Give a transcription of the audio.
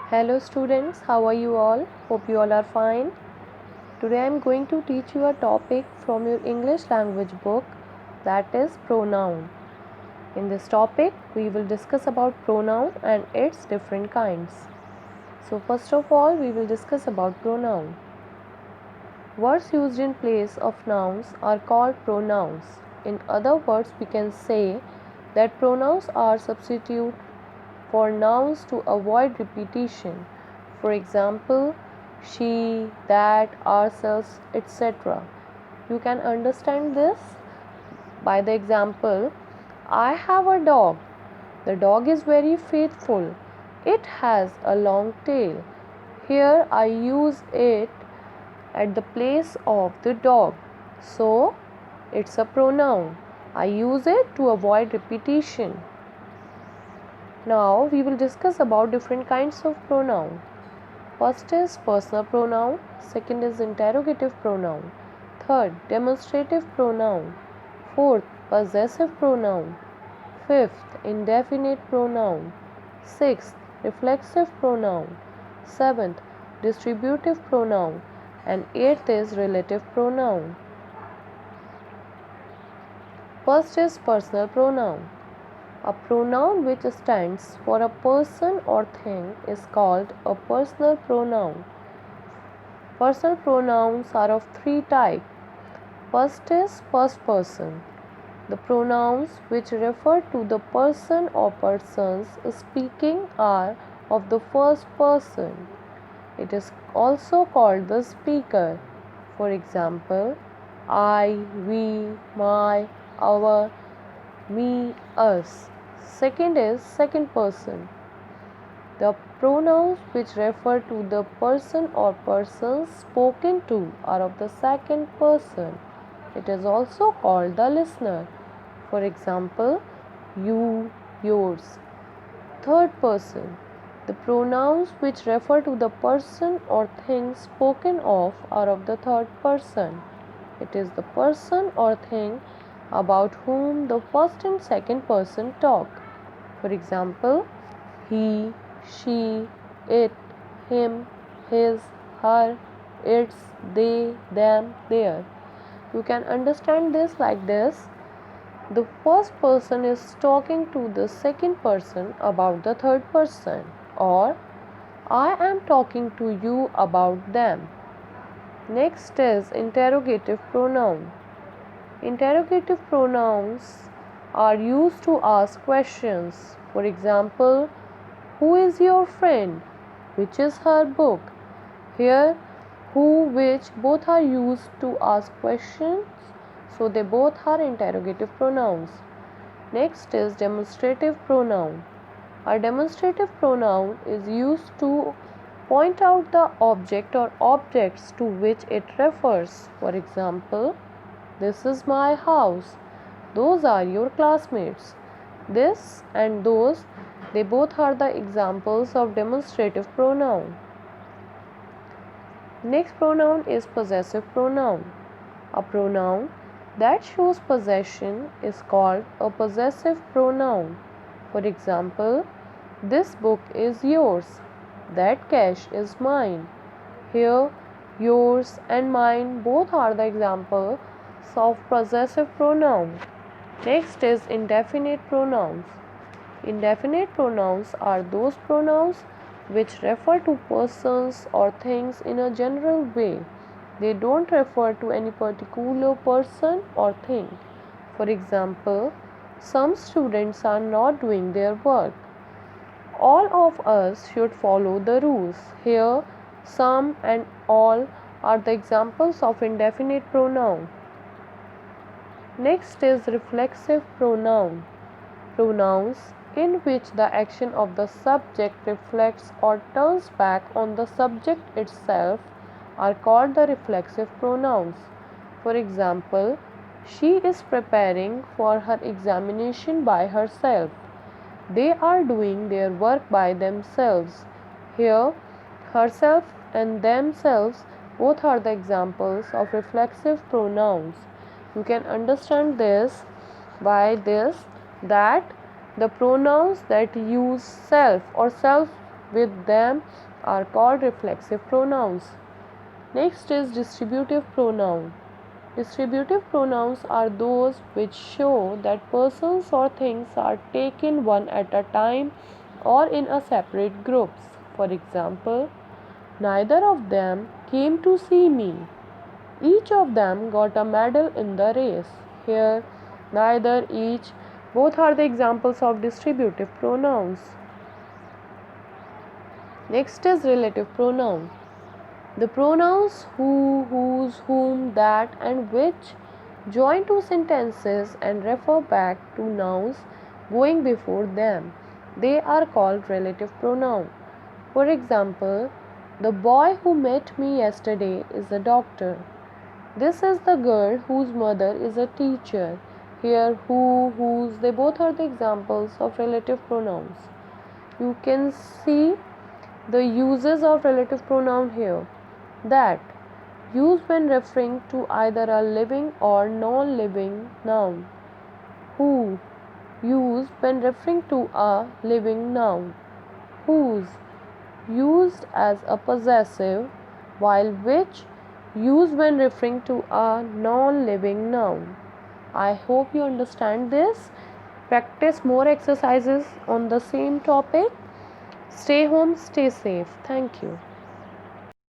Hello students, how are you all? Hope you all are fine. Today I am going to teach you a topic from your English language book, that is pronoun. In this topic we will discuss about pronoun and its different kinds. So first of all we will discuss about pronoun. Words used in place of nouns are called pronouns. In other words, we can say that pronouns are substitute for nouns to avoid repetition. For example, she, that, ourselves, etc. You can understand this by the example, I have a dog. The dog is very faithful. It has a long tail. Here I use it at the place of the dog. So, it's a pronoun. I use it to avoid repetition. Now, we will discuss about different kinds of pronoun. First is personal pronoun, second is interrogative pronoun, third demonstrative pronoun, fourth possessive pronoun, fifth indefinite pronoun, sixth reflexive pronoun, seventh distributive pronoun, and eighth is relative pronoun. First is personal pronoun. A pronoun which stands for a person or thing is called a personal pronoun. Personal pronouns are of three types. First is first person. The pronouns which refer to the person or persons speaking are of the first person. It is also called the speaker. For example, I, we, my, our, me, us. Second is second person. The pronouns which refer to the person or persons spoken to are of the second person. It is also called the listener. For example, you, yours. Third person. The pronouns which refer to the person or thing spoken of are of the third person. It is the person or thing about whom the first and second person talk. For example, he, she, it, him, his, her, its, they, them, their. You can understand this like this. The first person is talking to the second person about the third person, or I am talking to you about them. Next is interrogative pronoun. Interrogative pronouns are used to ask questions. For example, who is your friend? Which is her book? Here, who, which both are used to ask questions, so they both are interrogative pronouns. Next is demonstrative pronoun. A demonstrative pronoun is used to point out the object or objects to which it refers. For example, this is my house. Those are your classmates. This and those, they both are the examples of demonstrative pronoun. Next pronoun is possessive pronoun. A pronoun that shows possession is called a possessive pronoun. For example, this book is yours. That cash is mine. Here, yours and mine both are the examples of possessive pronoun. Next is indefinite pronouns. Indefinite pronouns are those pronouns which refer to persons or things in a general way. They don't refer to any particular person or thing. For example, some students are not doing their work. All of us should follow the rules. Here, some and all are the examples of indefinite pronoun. Next is reflexive pronoun. Pronouns in which the action of the subject reflects or turns back on the subject itself are called the reflexive pronouns. For example, she is preparing for her examination by herself. They are doing their work by themselves. Here, herself and themselves both are the examples of reflexive pronouns. You can understand this by this that the pronouns that use self or self with them are called reflexive pronouns. Next is distributive pronoun. Distributive pronouns are those which show that persons or things are taken one at a time or in a separate groups. For example, neither of them came to see me. Each of them got a medal in the race. Here, neither, each, both are the examples of distributive pronouns. Next is relative pronoun. The pronouns who, whose, whom, that, and which join two sentences and refer back to nouns going before them. They are called relative pronoun. For example, the boy who met me yesterday is a doctor. This is the girl whose mother is a teacher. Here, who, whose, they both are the examples of relative pronouns. You can see the uses of relative pronoun here. That, used when referring to either a living or non-living noun. Who, used when referring to a living noun. Whose, used as a possessive, while which, used when referring to a non-living noun. I hope you understand this. Practice more exercises on the same topic. Stay home, stay safe. Thank you.